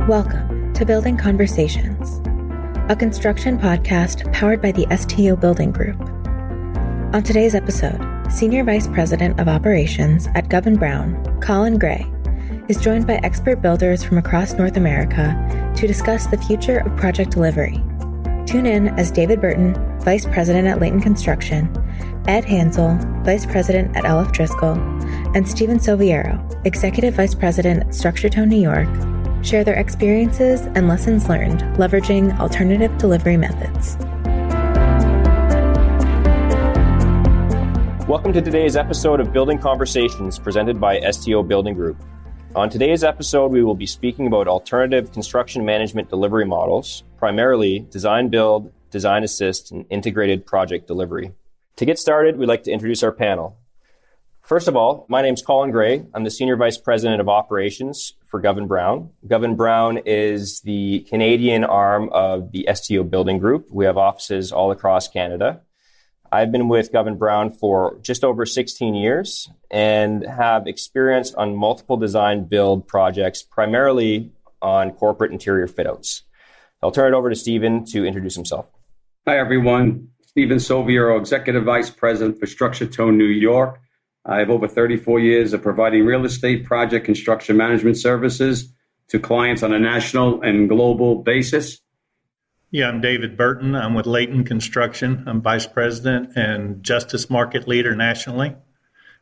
Welcome to Building Conversations, a construction podcast powered by the STO Building Group. On today's episode, Senior Vice President of Operations at Govan Brown, Colin Gray, is joined by expert builders from across North America to discuss the future of project delivery. Tune in as David Burton, Vice President at Layton Construction, Ed Hanzel, Vice President at LF Driscoll, and Stephen Soviero, Executive Vice President at Structuretone New York, share their experiences and lessons learned leveraging alternative delivery methods. Welcome to today's episode of Building Conversations presented by STO Building Group. On today's episode, we will be speaking about alternative construction management delivery models, primarily design build, design assist, and integrated project delivery. To get started, we'd like to introduce our panel. First of all, my name's Colin Gray. I'm the Senior Vice President of Operations for Govan Brown. Govan Brown is the Canadian arm of the STO Building Group. We have offices all across Canada. I've been with Govan Brown for just over 16 years and have experience on multiple design build projects, primarily on corporate interior fit-outs. I'll turn it over to Stephen to introduce himself. Hi, everyone. Stephen Soviero, Executive Vice President for Structuretone New York. I have over 34 years of providing real estate project construction management services to clients on a national and global basis. Yeah, I'm David Burton. I'm with Layton Construction. I'm Vice President and Justice Market Leader nationally.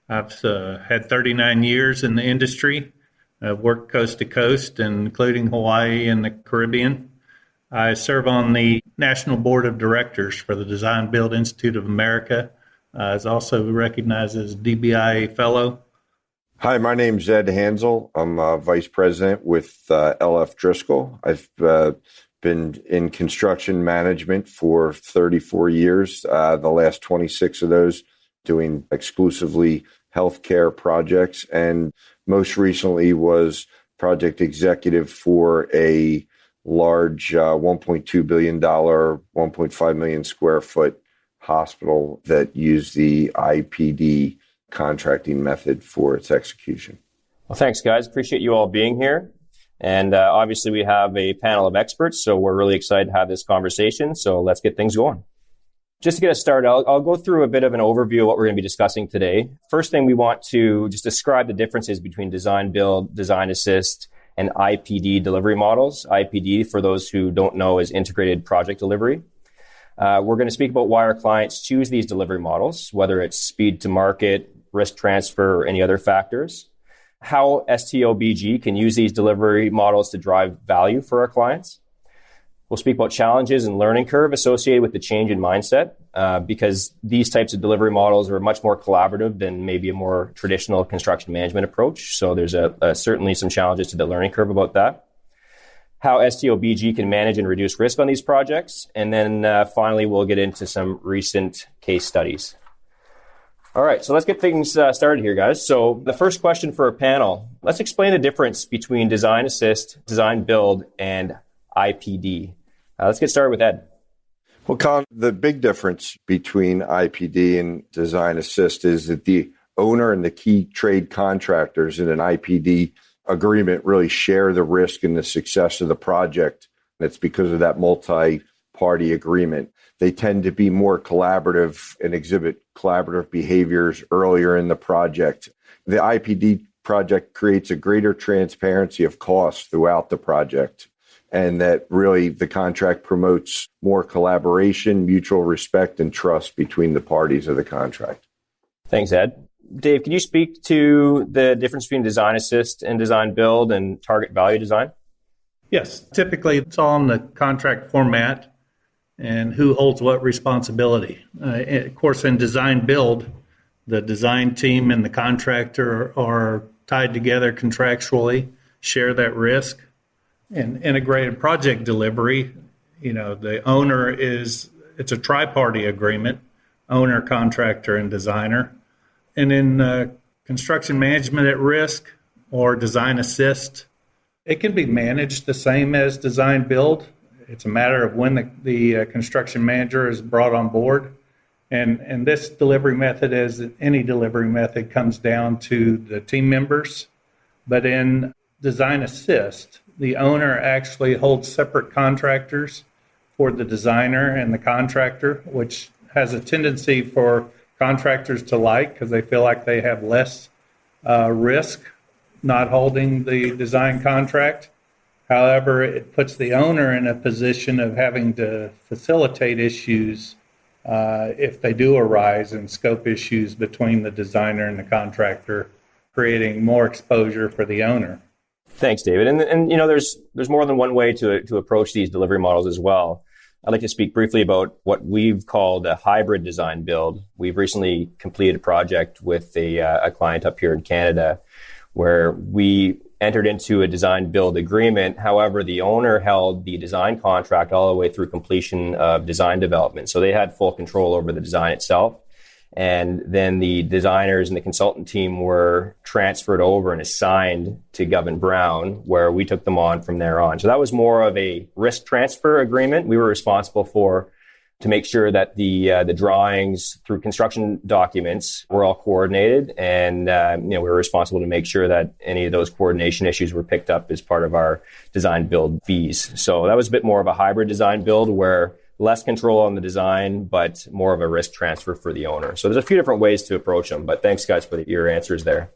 I've had 39 years in the industry. I've worked coast to coast, including Hawaii and the Caribbean. I serve on the National Board of Directors for the Design Build Institute of America. Is also recognized as DBIA Fellow. Hi, my name's Ed Hanzel. I'm Vice President with LF Driscoll. I've been in construction management for 34 years, the last 26 of those doing exclusively healthcare projects, and most recently was project executive for a large $1.2 billion, 1.5 million square foot hospital that used the IPD contracting method for its execution. Well, thanks, guys. Appreciate you all being here. And obviously, we have a panel of experts, so we're really excited to have this conversation. So let's get things going. Just to get us started, I'll go through a bit of an overview of what we're going to be discussing today. First thing, we want to just describe the differences between design build, design assist, and IPD delivery models. IPD, for those who don't know, is integrated project delivery. We're going to speak about why our clients choose these delivery models, whether it's speed to market, risk transfer, or any other factors. How STOBG can use these delivery models to drive value for our clients. We'll speak about challenges and learning curve associated with the change in mindset, because these types of delivery models are much more collaborative than maybe a more traditional construction management approach. So there's certainly some challenges to the learning curve about that. How STOBG can manage and reduce risk on these projects. And then finally, we'll get into some recent case studies. All right, so let's get things started here, guys. So the first question for our panel, let's explain the difference between design assist, design build, and IPD. Let's get started with Ed. Well, Colin, the big difference between IPD and design assist is that the owner and the key trade contractors in an IPD agreement really share the risk and the success of the project. And it's because of that multi-party agreement. They tend to be more collaborative and exhibit collaborative behaviors earlier in the project. The IPD project creates a greater transparency of costs throughout the project, and that really the contract promotes more collaboration, mutual respect, and trust between the parties of the contract. Thanks, Ed. Dave, can you speak to the difference between design assist and design build and target value design? Yes, typically it's all in the contract format and who holds what responsibility. Of course, in design build, the design team and the contractor are tied together contractually, share that risk. In integrated project delivery, the owner it's a tri-party agreement, owner, contractor, and designer. And in construction management at risk or design assist, it can be managed the same as design build. It's a matter of when the construction manager is brought on board. And this delivery method, as any delivery method, comes down to the team members. But in design assist, the owner actually holds separate contractors for the designer and the contractor, which has a tendency for contractors to like because they feel like they have less risk not holding the design contract. However, it puts the owner in a position of having to facilitate issues if they do arise, and scope issues between the designer and the contractor, creating more exposure for the owner. Thanks, David. And you know, there's more than one way to approach these delivery models as well. I'd like to speak briefly about what we've called a hybrid design build. We've recently completed a project with a client up here in Canada where we entered into a design build agreement. However, the owner held the design contract all the way through completion of design development. So they had full control over the design itself. And then the designers and the consultant team were transferred over and assigned to Govan Brown, where we took them on from there on. So that was more of a risk transfer agreement. We were responsible to make sure that the drawings through construction documents were all coordinated, and we were responsible to make sure that any of those coordination issues were picked up as part of our design build fees. So that was a bit more of a hybrid design build where less control on the design, but more of a risk transfer for the owner. So there's a few different ways to approach them, but thanks guys for your answers there.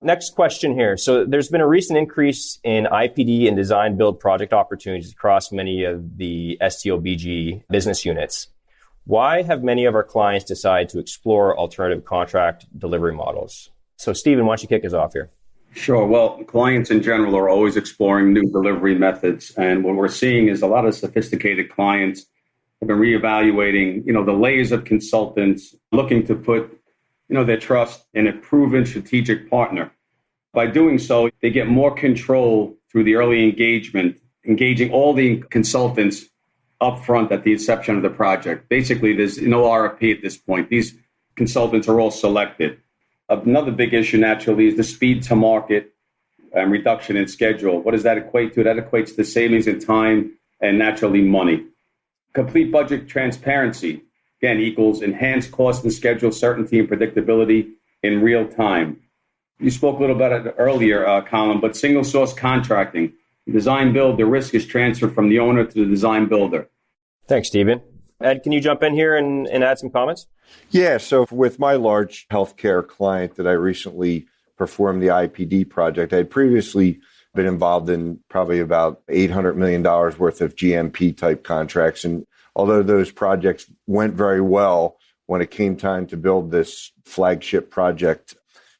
Next question here. So there's been a recent increase in IPD and design build project opportunities across many of the STOBG business units. Why have many of our clients decided to explore alternative contract delivery models? So Stephen, why don't you kick us off here? Sure. Well, clients in general are always exploring new delivery methods. And what we're seeing is a lot of sophisticated clients have been reevaluating, the layers of consultants looking to put, their trust in a proven strategic partner. By doing so, they get more control through the early engagement, engaging all the consultants up front at the inception of the project. Basically, there's no RFP at this point. These consultants are all selected. Another big issue, naturally, is the speed to market and reduction in schedule. What does that equate to? That equates to savings in time and, naturally, money. Complete budget transparency, again, equals enhanced cost and schedule certainty and predictability in real time. You spoke a little about it earlier, Colin, but single source contracting, design build, the risk is transferred from the owner to the design builder. Thanks, Stephen. Ed, can you jump in here and add some comments? Yeah, so with my large healthcare client that I recently performed the IPD project, I had previously been involved in probably about $800 million worth of GMP type contracts. And although those projects went very well, when it came time to build this flagship project,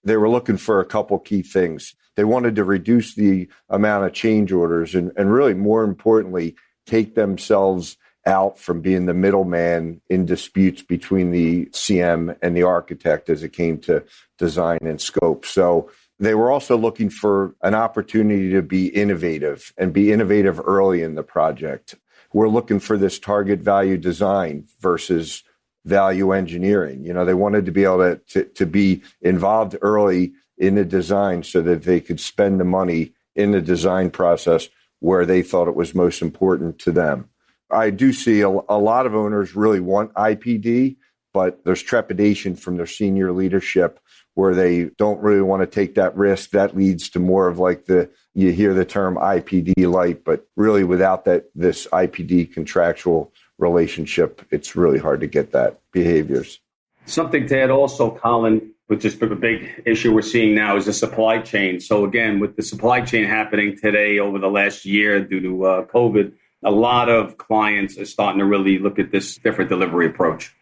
they were looking for a couple key things. They wanted to reduce the amount of change orders and really, more importantly, take themselves out from being the middleman in disputes between the CM and the architect as it came to design and scope. So they were also looking for an opportunity to be innovative and be innovative early in the project. We're looking for this target value design versus value engineering. They wanted to be able to be involved early in the design so that they could spend the money in the design process where they thought it was most important to them. I do see a lot of owners really want IPD, but there's trepidation from their senior leadership where they don't really want to take that risk. That leads to more of like you hear the term IPD light, but really without this IPD contractual relationship, it's really hard to get that behaviors. Something to add also, Colin, which is a big issue we're seeing now, is the supply chain. So again, with the supply chain happening today over the last year due to COVID, a lot of clients are starting to really look at this different delivery approach.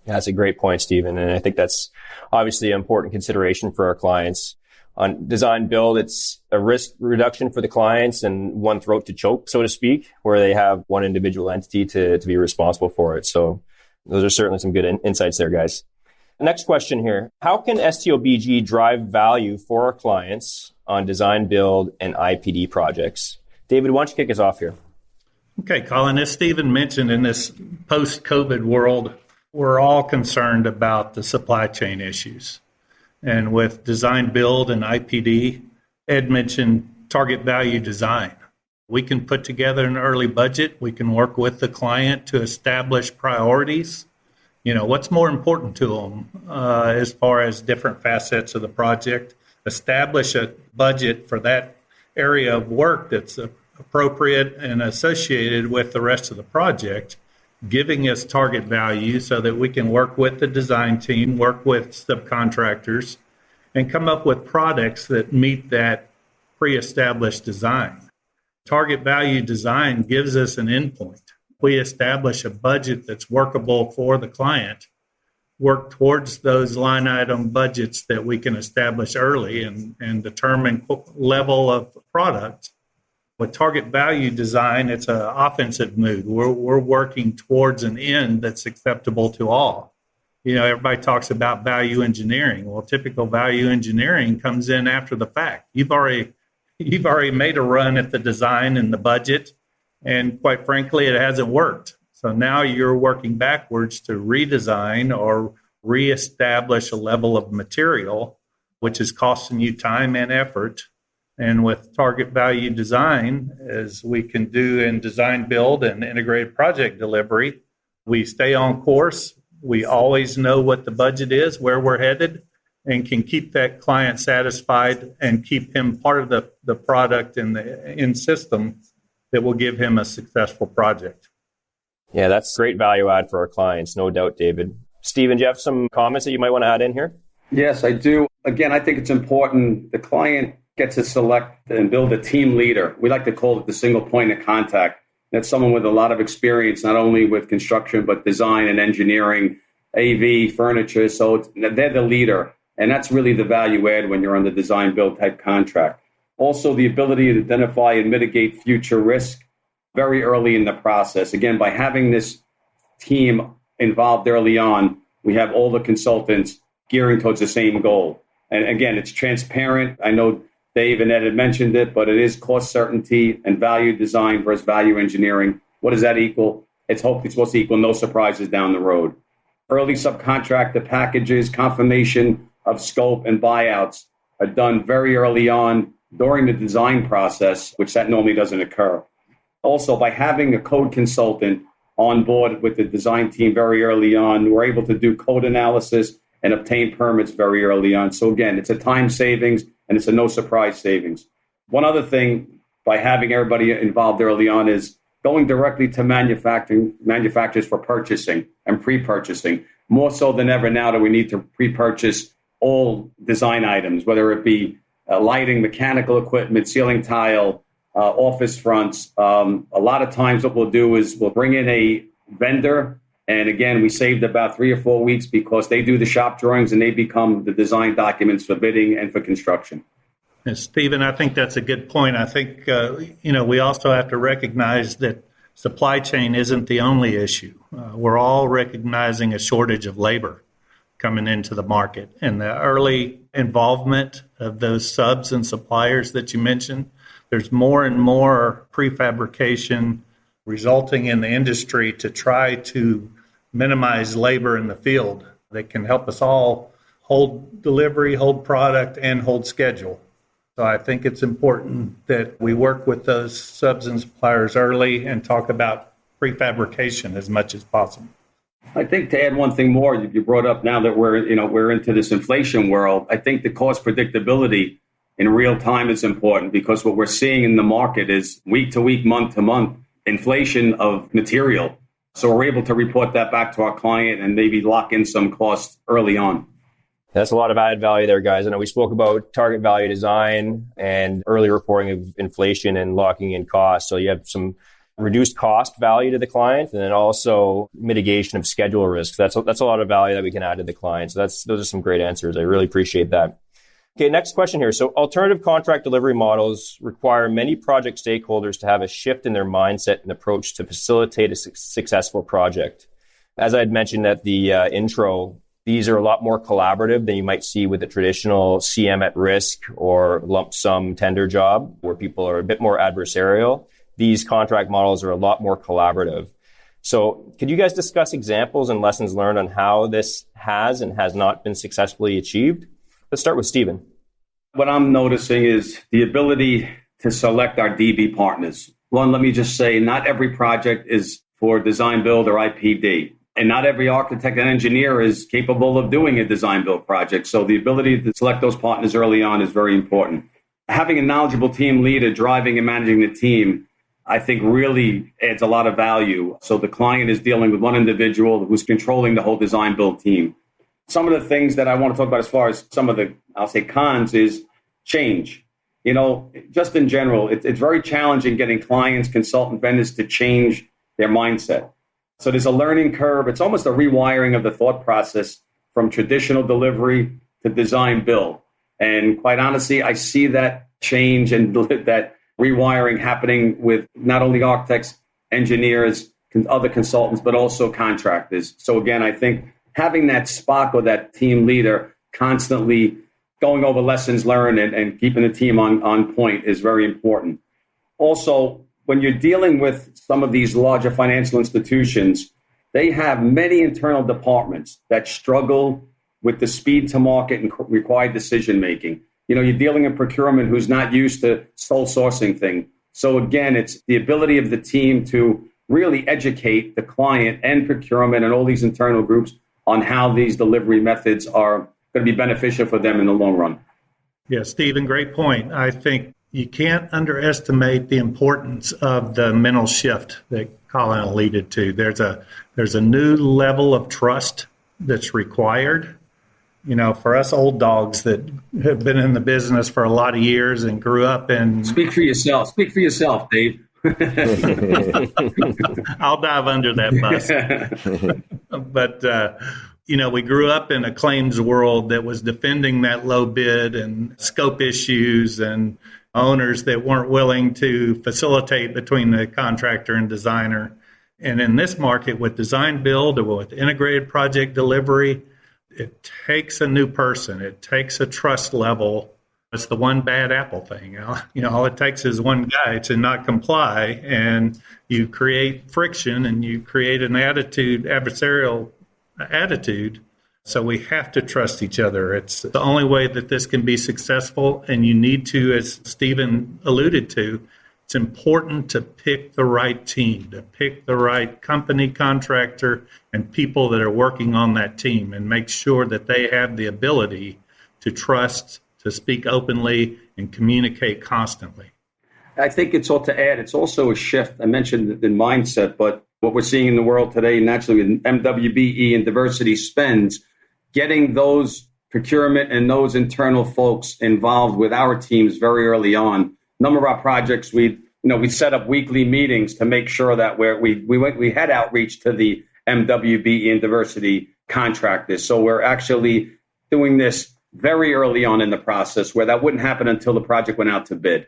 Yeah, that's a great point, Stephen. And I think that's obviously an important consideration for our clients. On design build, it's a risk reduction for the clients and one throat to choke, so to speak, where they have one individual entity to be responsible for it. So those are certainly some good insights there, guys. Next question here. How can STOBG drive value for our clients on design build and IPD projects? David, why don't you kick us off here? Okay, Colin, as Stephen mentioned, in this post-COVID world, we're all concerned about the supply chain issues. And with design build and IPD, Ed mentioned target value design. We can put together an early budget. We can work with the client to establish priorities. What's more important to them as far as different facets of the project. Establish a budget for that area of work that's appropriate and associated with the rest of the project, giving us target value so that we can work with the design team, work with subcontractors, and come up with products that meet that pre-established design. Target value design gives us an endpoint. We establish a budget that's workable for the client, work towards those line item budgets that we can establish early and determine level of product. With target value design, it's an offensive mood. We're working towards an end that's acceptable to all. Everybody talks about value engineering. Well, typical value engineering comes in after the fact. You've already made a run at the design and the budget, and quite frankly, it hasn't worked. So now you're working backwards to redesign or reestablish a level of material, which is costing you time and effort. And with target value design, as we can do in design build and integrated project delivery, we stay on course. We always know what the budget is, where we're headed, and can keep that client satisfied and keep him part of the product and the end system that will give him a successful project. Yeah, that's great value add for our clients, no doubt, David. Steven, do you have some comments that you might want to add in here? Yes, I do. Again, I think it's important the client gets to select and build a team leader. We like to call it the single point of contact. That's someone with a lot of experience, not only with construction, but design and engineering, AV, furniture. So they're the leader. And that's really the value add when you're on the design build type contract. Also, the ability to identify and mitigate future risk very early in the process. Again, by having this team involved early on, we have all the consultants gearing towards the same goal. And again, it's transparent. I know Dave and Ed had mentioned it, but it is cost certainty and value design versus value engineering. What does that equal? It's hopefully supposed to equal no surprises down the road. Early subcontractor packages, confirmation of scope and buyouts are done very early on during the design process, which that normally doesn't occur. Also, by having a code consultant on board with the design team very early on, we're able to do code analysis and obtain permits very early on. So again, it's a time savings and it's a no surprise savings. One other thing by having everybody involved early on is going directly to manufacturers for purchasing and pre-purchasing, more so than ever now that we need to pre-purchase all design items, whether it be lighting, mechanical equipment, ceiling tile, office fronts. A lot of times what we'll do is we'll bring in a vendor. And again, we saved about 3 or 4 weeks because they do the shop drawings and they become the design documents for bidding and for construction. And Stephen, I think that's a good point. I think, we also have to recognize that supply chain isn't the only issue. We're all recognizing a shortage of labor coming into the market, and the early involvement of those subs and suppliers that you mentioned. There's more and more prefabrication resulting in the industry to try to minimize labor in the field that can help us all hold delivery, hold product, and hold schedule. So I think it's important that we work with those subs and suppliers early and talk about prefabrication as much as possible. I think to add one thing more, you brought up now that we're into this inflation world. I think the cost predictability in real time is important because what we're seeing in the market is week to week, month to month inflation of material. So we're able to report that back to our client and maybe lock in some costs early on. That's a lot of added value there, guys. I know we spoke about target value design and early reporting of inflation and locking in costs. So you have some reduced cost value to the client and then also mitigation of schedule risk. That's a lot of value that we can add to the client. So those are some great answers. I really appreciate that. Okay, next question here. So alternative contract delivery models require many project stakeholders to have a shift in their mindset and approach to facilitate a successful project. As I had mentioned at the intro, these are a lot more collaborative than you might see with a traditional CM at risk or lump sum tender job where people are a bit more adversarial. These contract models are a lot more collaborative. So could you guys discuss examples and lessons learned on how this has and has not been successfully achieved? Let's start with Steven. What I'm noticing is the ability to select our DB partners. One, let me just say, not every project is for design build or IPD. And not every architect and engineer is capable of doing a design build project. So the ability to select those partners early on is very important. having a knowledgeable team leader driving and managing the team, I think really adds a lot of value. So the client is dealing with one individual who's controlling the whole design build team. Some of the things that I want to talk about as far as some of the, I'll say, cons is change. Just in general, it's very challenging getting clients, consultant vendors to change their mindset. So there's a learning curve. It's almost a rewiring of the thought process from traditional delivery to design build. And quite honestly, I see that change and that rewiring happening with not only architects, engineers, other consultants, but also contractors. So again, I think having that spark or that team leader constantly going over lessons learned and keeping the team on point is very important. Also, when you're dealing with some of these larger financial institutions, they have many internal departments that struggle with the speed to market and required decision making. You're dealing in procurement who's not used to sole sourcing thing. So again, it's the ability of the team to really educate the client and procurement and all these internal groups on how these delivery methods are going to be beneficial for them in the long run. Yeah, Stephen, great point. I think you can't underestimate the importance of the mental shift that Colin alluded to. There's a new level of trust that's required. For us old dogs that have been in the business for a lot of years and grew up in... Speak for yourself, Dave. I'll dive under that bus. But, we grew up in a claims world that was defending that low bid and scope issues and owners that weren't willing to facilitate between the contractor and designer. And in this market with design build or with integrated project delivery, it takes a new person. It takes a trust level. It's the one bad apple thing. All it takes is one guy to not comply, and you create friction and you create an adversarial attitude. So we have to trust each other. It's the only way that this can be successful. And you need to, as Stephen alluded to, it's important to pick the right team, to pick the right company, contractor, and people that are working on that team, and make sure that they have the ability to trust, to speak openly, and communicate constantly. I think it's all to add. It's also a shift. I mentioned the mindset, but what we're seeing in the world today, naturally, with MWBE and diversity spends, getting those procurement and those internal folks involved with our teams very early on. Number of our projects, we set up weekly meetings to make sure that we had outreach to the MWBE and diversity contractors. So we're actually doing this very early on in the process, where that wouldn't happen until the project went out to bid.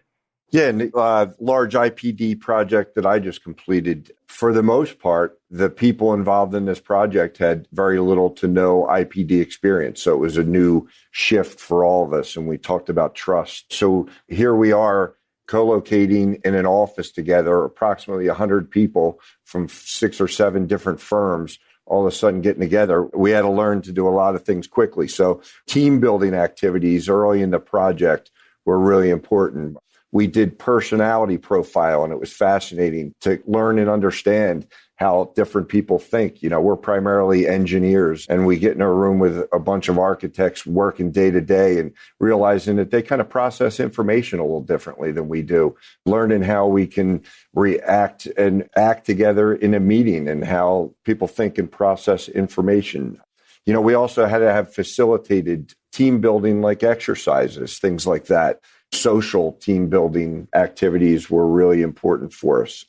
Yeah, and large IPD project that I just completed, for the most part, the people involved in this project had very little to no IPD experience. So it was a new shift for all of us, and we talked about trust. So here we are co-locating in an office together, approximately 100 people from 6 or 7 different firms, all of a sudden getting together. We had to learn to do a lot of things quickly. So team building activities early in the project were really important. We did personality profile, and it was fascinating to learn and understand how different people think. We're primarily engineers, and we get in a room with a bunch of architects working day to day and realizing that they kind of process information a little differently than we do, learning how we can react and act together in a meeting and how people think and process information. We also had to have facilitated team building like exercises, things like that. Social team building activities were really important for us.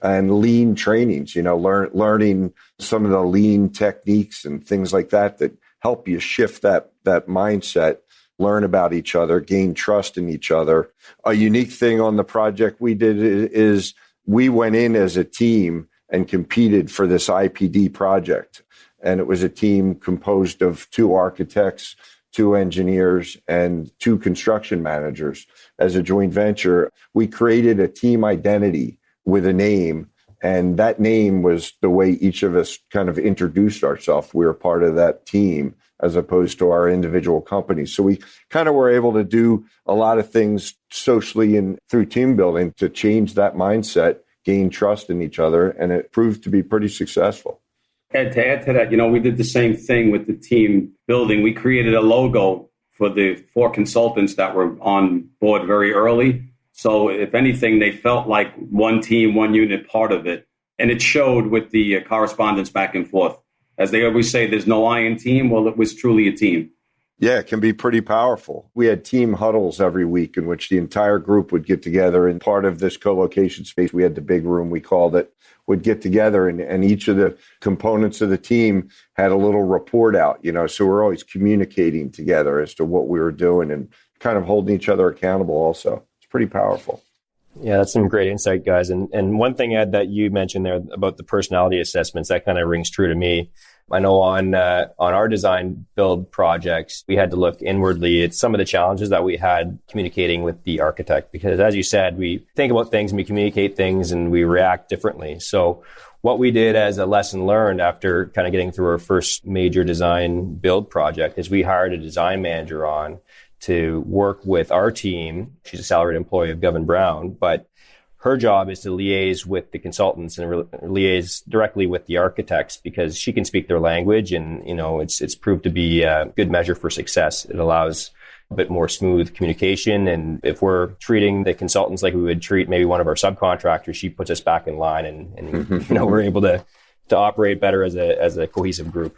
And lean trainings, learning some of the lean techniques and things like that help you shift that mindset, learn about each other, gain trust in each other. A unique thing on the project we did is we went in as a team and competed for this IPD project. And it was a team composed of 2 architects, 2 engineers, and 2 construction managers. As a joint venture, we created a team identity with a name, and that name was the way each of us kind of introduced ourselves. We were part of that team as opposed to our individual companies. So we kind of were able to do a lot of things socially and through team building to change that mindset, gain trust in each other, and it proved to be pretty successful. And to add to that, we did the same thing with the team building. We created a logo for the 4 consultants that were on board very early. So if anything, they felt like one team, one unit, part of it. And it showed with the correspondence back and forth. As they always say, there's no I in team. Well, it was truly a team. Yeah, it can be pretty powerful. We had team huddles every week in which the entire group would get together. And part of this co-location space, we had the big room, we called it, would get together. And each of the components of the team had a little report out, so we're always communicating together as to what we were doing and kind of holding each other accountable also. It's pretty powerful. Yeah, that's some great insight, guys. And one thing, Ed, that you mentioned there about the personality assessments, that kind of rings true to me. I know on our design build projects, we had to look inwardly at some of the challenges that we had communicating with the architect, because as you said, we think about things and we communicate things and we react differently. So what we did as a lesson learned after kind of getting through our first major design build project is we hired a design manager on to work with our team. She's a salaried employee of Govan Brown, but her job is to liaise with the consultants and liaise directly with the architects because she can speak their language, and it's proved to be a good measure for success. It allows a bit more smooth communication, and if we're treating the consultants like we would treat maybe one of our subcontractors, she puts us back in line, and we're able to operate better as a cohesive group.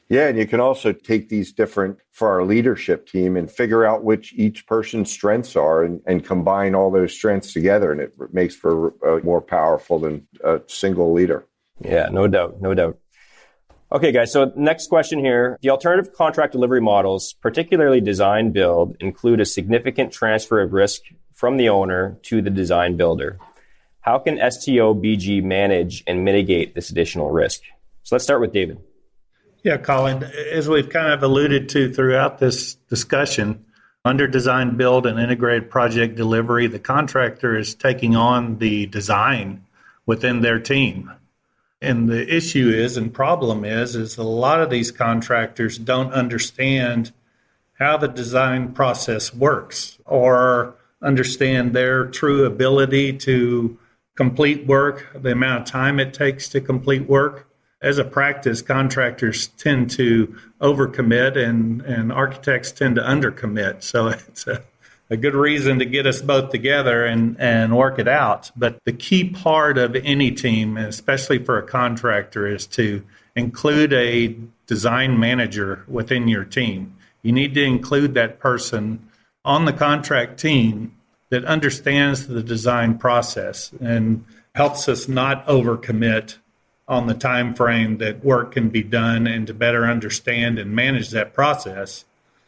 Yeah, and you can also take these different for our leadership team and figure out which each person's strengths are and combine all those strengths together. And it makes for more powerful than a single leader. Yeah, no doubt. Okay, guys. So next question here. The alternative contract delivery models, particularly design build, include a significant transfer of risk from the owner to the design builder. How can STO-BG manage and mitigate this additional risk? So let's start with David. Yeah, Colin, as we've kind of alluded to throughout this discussion, under design build and integrated project delivery, the contractor is taking on the design within their team. And the issue is, and problem is a lot of these contractors don't understand how the design process works or understand their true ability to complete work, the amount of time it takes to complete work. As a practice, contractors tend to overcommit and architects tend to undercommit. So it's a good reason to get us both together and work it out. But the key part of any team, especially for a contractor, is to include a design manager within your team. You need to include that person on the contract team that understands the design process and helps us not overcommit on the time frame that work can be done, and to better understand and manage that process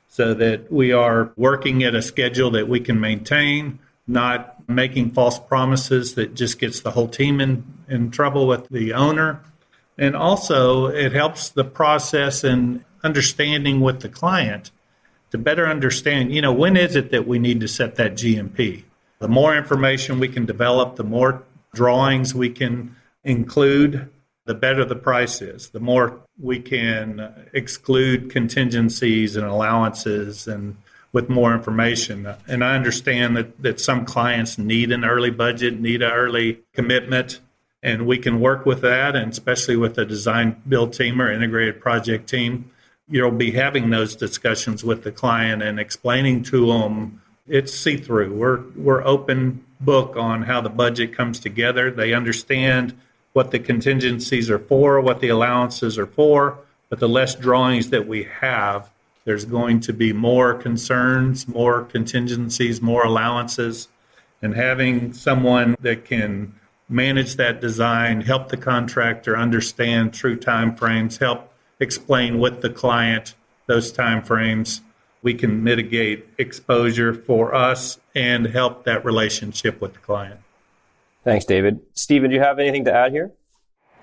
so that we are working at a schedule that we can maintain, not making false promises that just gets the whole team in trouble with the owner. And also it helps the process and understanding with the client to better understand, when is it that we need to set that GMP? The more information we can develop, the more drawings we can include, the better the price is. The more we can exclude contingencies and allowances and with more information. And I understand that some clients need an early budget, need an early commitment, and we can work with that, and especially with a design build team or integrated project team. You'll be having those discussions with the client and explaining to them it's see-through. We're open book on how the budget comes together. They understand what the contingencies are for, what the allowances are for, but the less drawings that we have, there's going to be more concerns, more contingencies, more allowances, and having someone that can manage that design, help the contractor understand true timeframes, help explain with the client those timeframes, we can mitigate exposure for us and help that relationship with the client. Thanks, David. Stephen, do you have anything to add here?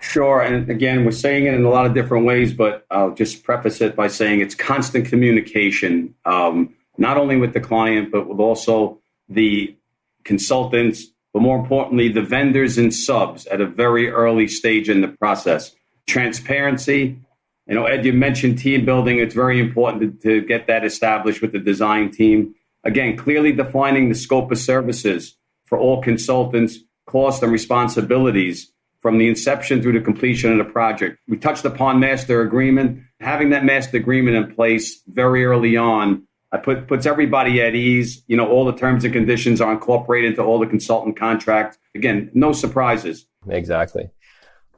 Sure. And again, we're saying it in a lot of different ways, but I'll just preface it by saying it's constant communication, not only with the client, but with also the consultants, but more importantly, the vendors and subs at a very early stage in the process. Transparency. Ed, you mentioned team building. It's very important to get that established with the design team. Again, clearly defining the scope of services for all consultants, costs and responsibilities from the inception through the completion of the project. We touched upon master agreement. Having that master agreement in place very early on puts everybody at ease. All the terms and conditions are incorporated into all the consultant contracts. Again, no surprises. Exactly.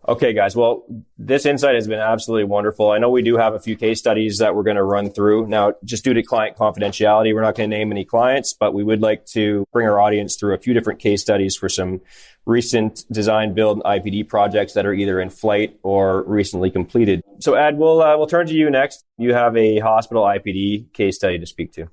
Okay, guys. Well, this insight has been absolutely wonderful. I know we do have a few case studies that we're going to run through. Now, just due to client confidentiality, we're not going to name any clients, but we would like to bring our audience through a few different case studies for some recent design, build, and IPD projects that are either in flight or recently completed. So, Ed, we'll turn to you next. You have a hospital IPD case study to speak to.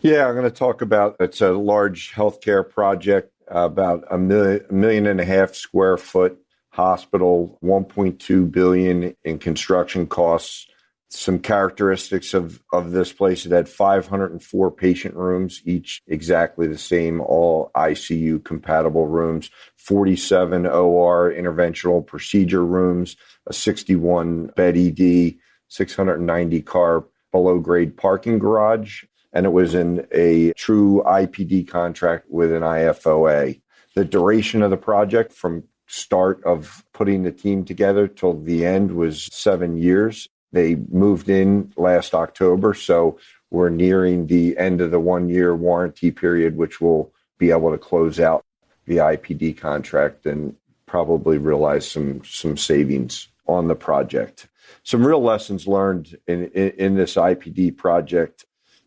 Yeah, I'm going to talk about, it's a large healthcare project, about a million and a half square foot hospital, $1.2 billion in construction costs. Some characteristics of this place: it had 504 patient rooms, each exactly the same, all ICU compatible rooms, 47 OR interventional procedure rooms, a 61 bed ED, 690 car below grade parking garage, and it was in a true IPD contract with an IFOA. The duration of the project from start of putting the team together till the end was 7 years. They moved in last October, so we're nearing the end of the 1 year warranty period, which will be able to close out the IPD contract and probably realize some savings on the project. Some real lessons learned in this IPD project.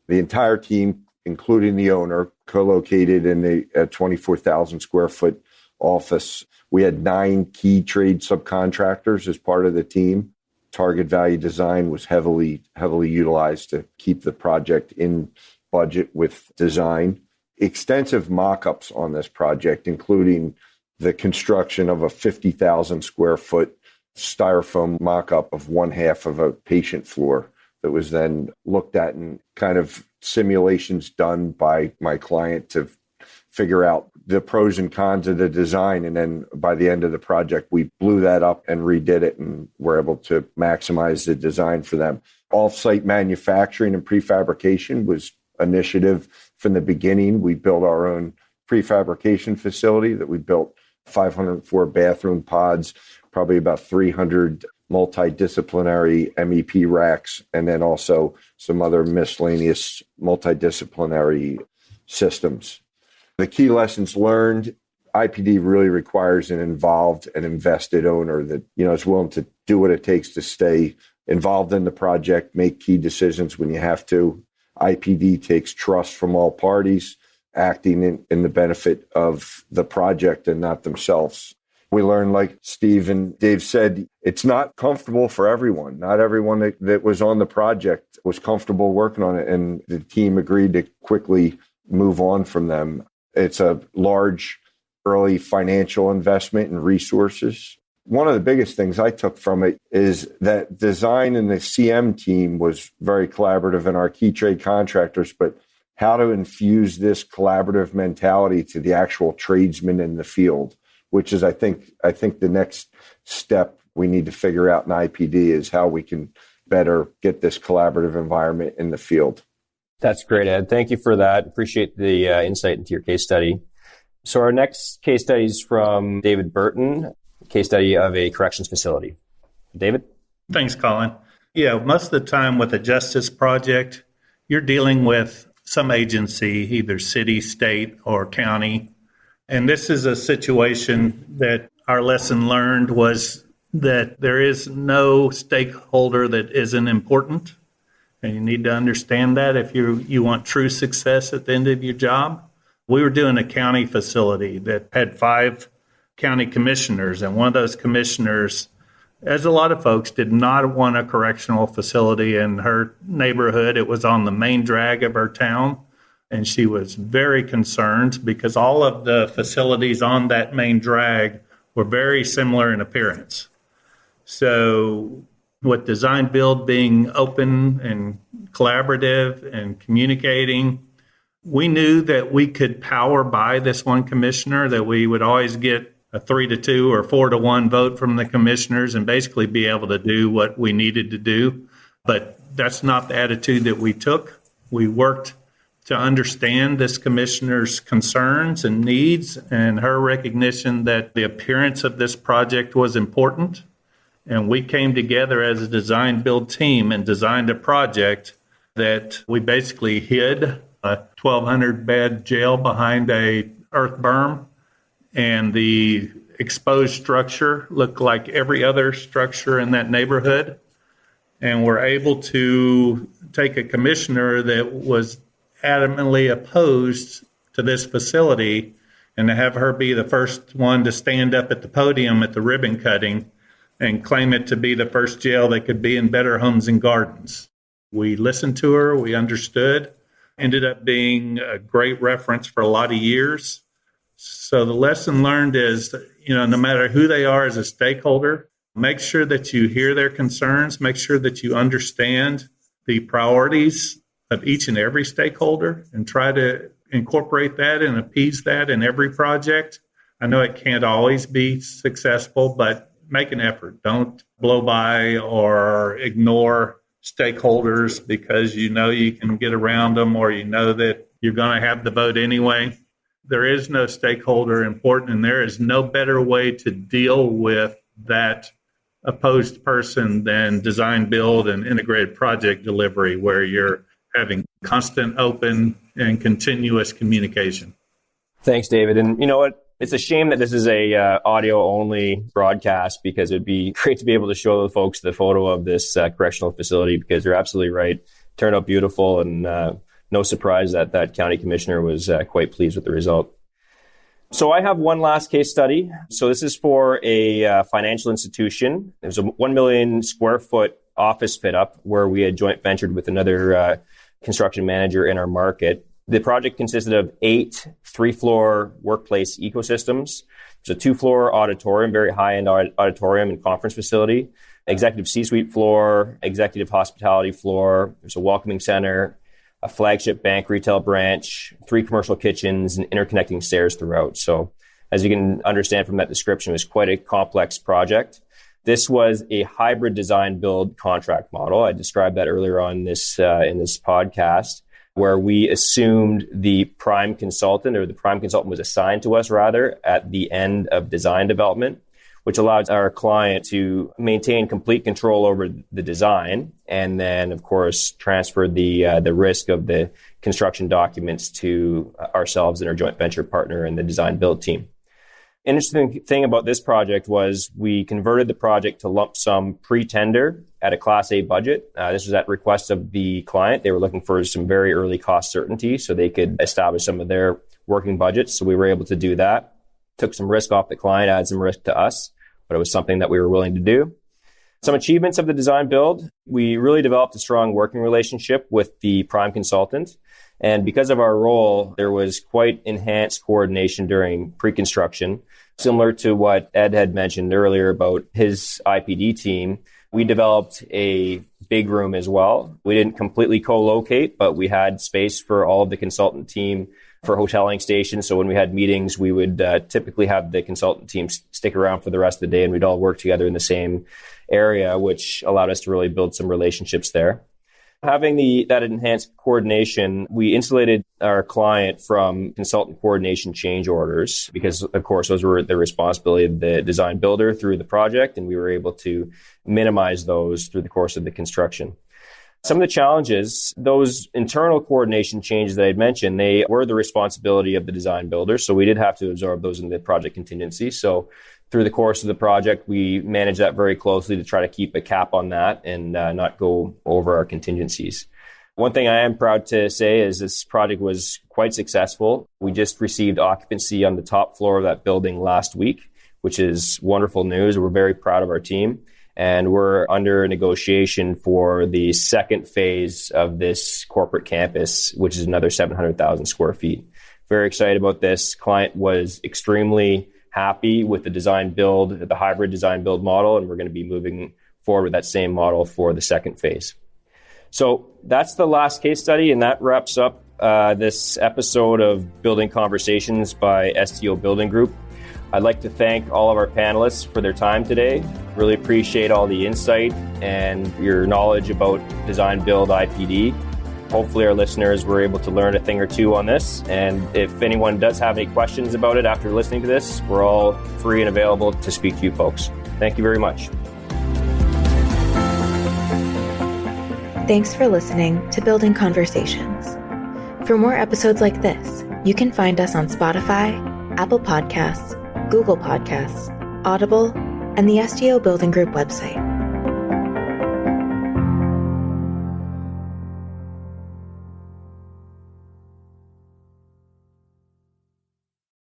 The entire team, including the owner, co-located in a 24,000 square foot office. We had 9 key trade subcontractors as part of the team. Target value design was heavily utilized to keep the project in budget with design. Extensive mock-ups on this project, including the construction of a 50,000 square foot styrofoam mock-up of one half of a patient floor that was then looked at and kind of simulations done by my client to figure out the pros and cons of the design. And then by the end of the project, we blew that up and redid it and were able to maximize the design for them. Off-site manufacturing and prefabrication was initiative from the beginning. We built our own prefabrication facility that we built 504 bathroom pods, probably about 300 multidisciplinary MEP racks, and then also some other miscellaneous multidisciplinary systems. The key lessons learned: IPD really requires an involved and invested owner that, is willing to do what it takes to stay involved in the project, make key decisions when you have to. IPD takes trust from all parties, acting in the benefit of the project and not themselves. We learned, like Steve and Dave said, it's not comfortable for everyone. Not everyone that was on the project was comfortable working on it, and the team agreed to quickly move on from them. It's a large early financial investment and resources. One of the biggest things I took from it is that design and the CM team was very collaborative, and our key trade contractors, but how to infuse this collaborative mentality to the actual tradesmen in the field, which is, I think the next step we need to figure out in IPD is how we can better get this collaborative environment in the field. That's great, Ed. Thank you for that. Appreciate the insight into your case study. So our next case study is from David Burton, case study of a corrections facility. David? Thanks, Colin. Yeah, most of the time with a justice project, you're dealing with some agency, either city, state, or county. And this is a situation that our lesson learned was that there is no stakeholder that isn't important. And you need to understand that if you want true success at the end of your job. We were doing a county facility that had 5 county commissioners, and one of those commissioners, as a lot of folks, did not want a correctional facility in her neighborhood. It was on the main drag of her town, and she was very concerned because all of the facilities on that main drag were very similar in appearance. So with design build being open and collaborative and communicating, we knew that we could power by this one commissioner, that we would always get a 3-2 or 4-1 vote from the commissioners and basically be able to do what we needed to do. But that's not the attitude that we took. We worked to understand this commissioner's concerns and needs and her recognition that the appearance of this project was important. And we came together as a design build team and designed a project that we basically hid a 1,200 bed jail behind a earth berm, and the exposed structure looked like every other structure in that neighborhood. And we're able to take a commissioner that was adamantly opposed to this facility and to have her be the first one to stand up at the podium at the ribbon cutting and claim it to be the first jail that could be in Better Homes and Gardens. We listened to her, we understood, ended up being a great reference for a lot of years. So the lesson learned is, no matter who they are as a stakeholder, make sure that you hear their concerns, make sure that you understand the priorities of each and every stakeholder and try to incorporate that and appease that in every project. I know it can't always be successful, but make an effort. Don't blow by or ignore stakeholders because you can get around them or that you're going to have the vote anyway. There is no stakeholder important, and there is no better way to deal with that opposed person than design, build, and integrated project delivery, where you're having constant, open, and continuous communication. Thanks, David. And you know what? It's a shame that this is a audio-only broadcast, because it'd be great to be able to show the folks the photo of this correctional facility, because you're absolutely right. It turned out beautiful, and no surprise that county commissioner was quite pleased with the result. So I have one last case study. So this is for a financial institution. There's a 1 million square foot office fit up where we had joint ventured with another construction manager in our market. The project consisted of 8 3-floor workplace ecosystems. There's a 2-floor auditorium, very high-end auditorium and conference facility, executive C-suite floor, executive hospitality floor. There's a welcoming center, a flagship bank retail branch, 3 commercial kitchens, and interconnecting stairs throughout. So as you can understand from that description, it was quite a complex project. This was a hybrid design build contract model. I described that earlier on in this podcast, where we assumed the prime consultant, or the prime consultant was assigned to us rather, at the end of design development, which allows our client to maintain complete control over the design, and then, of course, transfer the risk of the construction documents to ourselves and our joint venture partner and the design build team. Interesting thing about this project was we converted the project to lump sum pre-tender at a Class A budget. This was at request of the client. They were looking for some very early cost certainty so they could establish some of their working budgets. So we were able to do that. Took some risk off the client, added some risk to us, but it was something that we were willing to do. Some achievements of the design build. We really developed a strong working relationship with the prime consultant. And because of our role, there was quite enhanced coordination during pre-construction. Similar to what Ed had mentioned earlier about his IPD team, we developed a big room as well. We didn't completely co-locate, but we had space for all of the consultant team for hoteling stations. So when we had meetings, we would typically have the consultant team stick around for the rest of the day, and we'd all work together in the same area, which allowed us to really build some relationships there. Having that enhanced coordination, we insulated our client from consultant coordination change orders because, of course, those were the responsibility of the design builder through the project, and we were able to minimize those through the course of the construction. Some of the challenges, those internal coordination changes that I'd mentioned, they were the responsibility of the design builder, so we did have to absorb those in the project contingency. So through the course of the project, we managed that very closely to try to keep a cap on that and not go over our contingencies. One thing I am proud to say is this project was quite successful. We just received occupancy on the top floor of that building last week, which is wonderful news. We're very proud of our team. And we're under negotiation for the second phase of this corporate campus, which is another 700,000 square feet. Very excited about this. Client was extremely happy with the design build, the hybrid design build model, and we're going to be moving forward with that same model for the second phase. So that's the last case study, and that wraps up this episode of Building Conversations by STO Building Group. I'd like to thank all of our panelists for their time today. Really appreciate all the insight and your knowledge about design build IPD. Hopefully our listeners were able to learn a thing or two on this. And if anyone does have any questions about it after listening to this, we're all free and available to speak to you folks. Thank you very much. Thanks for listening to Building Conversations. For more episodes like this, you can find us on Spotify, Apple Podcasts, Google Podcasts, Audible, and the STO Building Group website.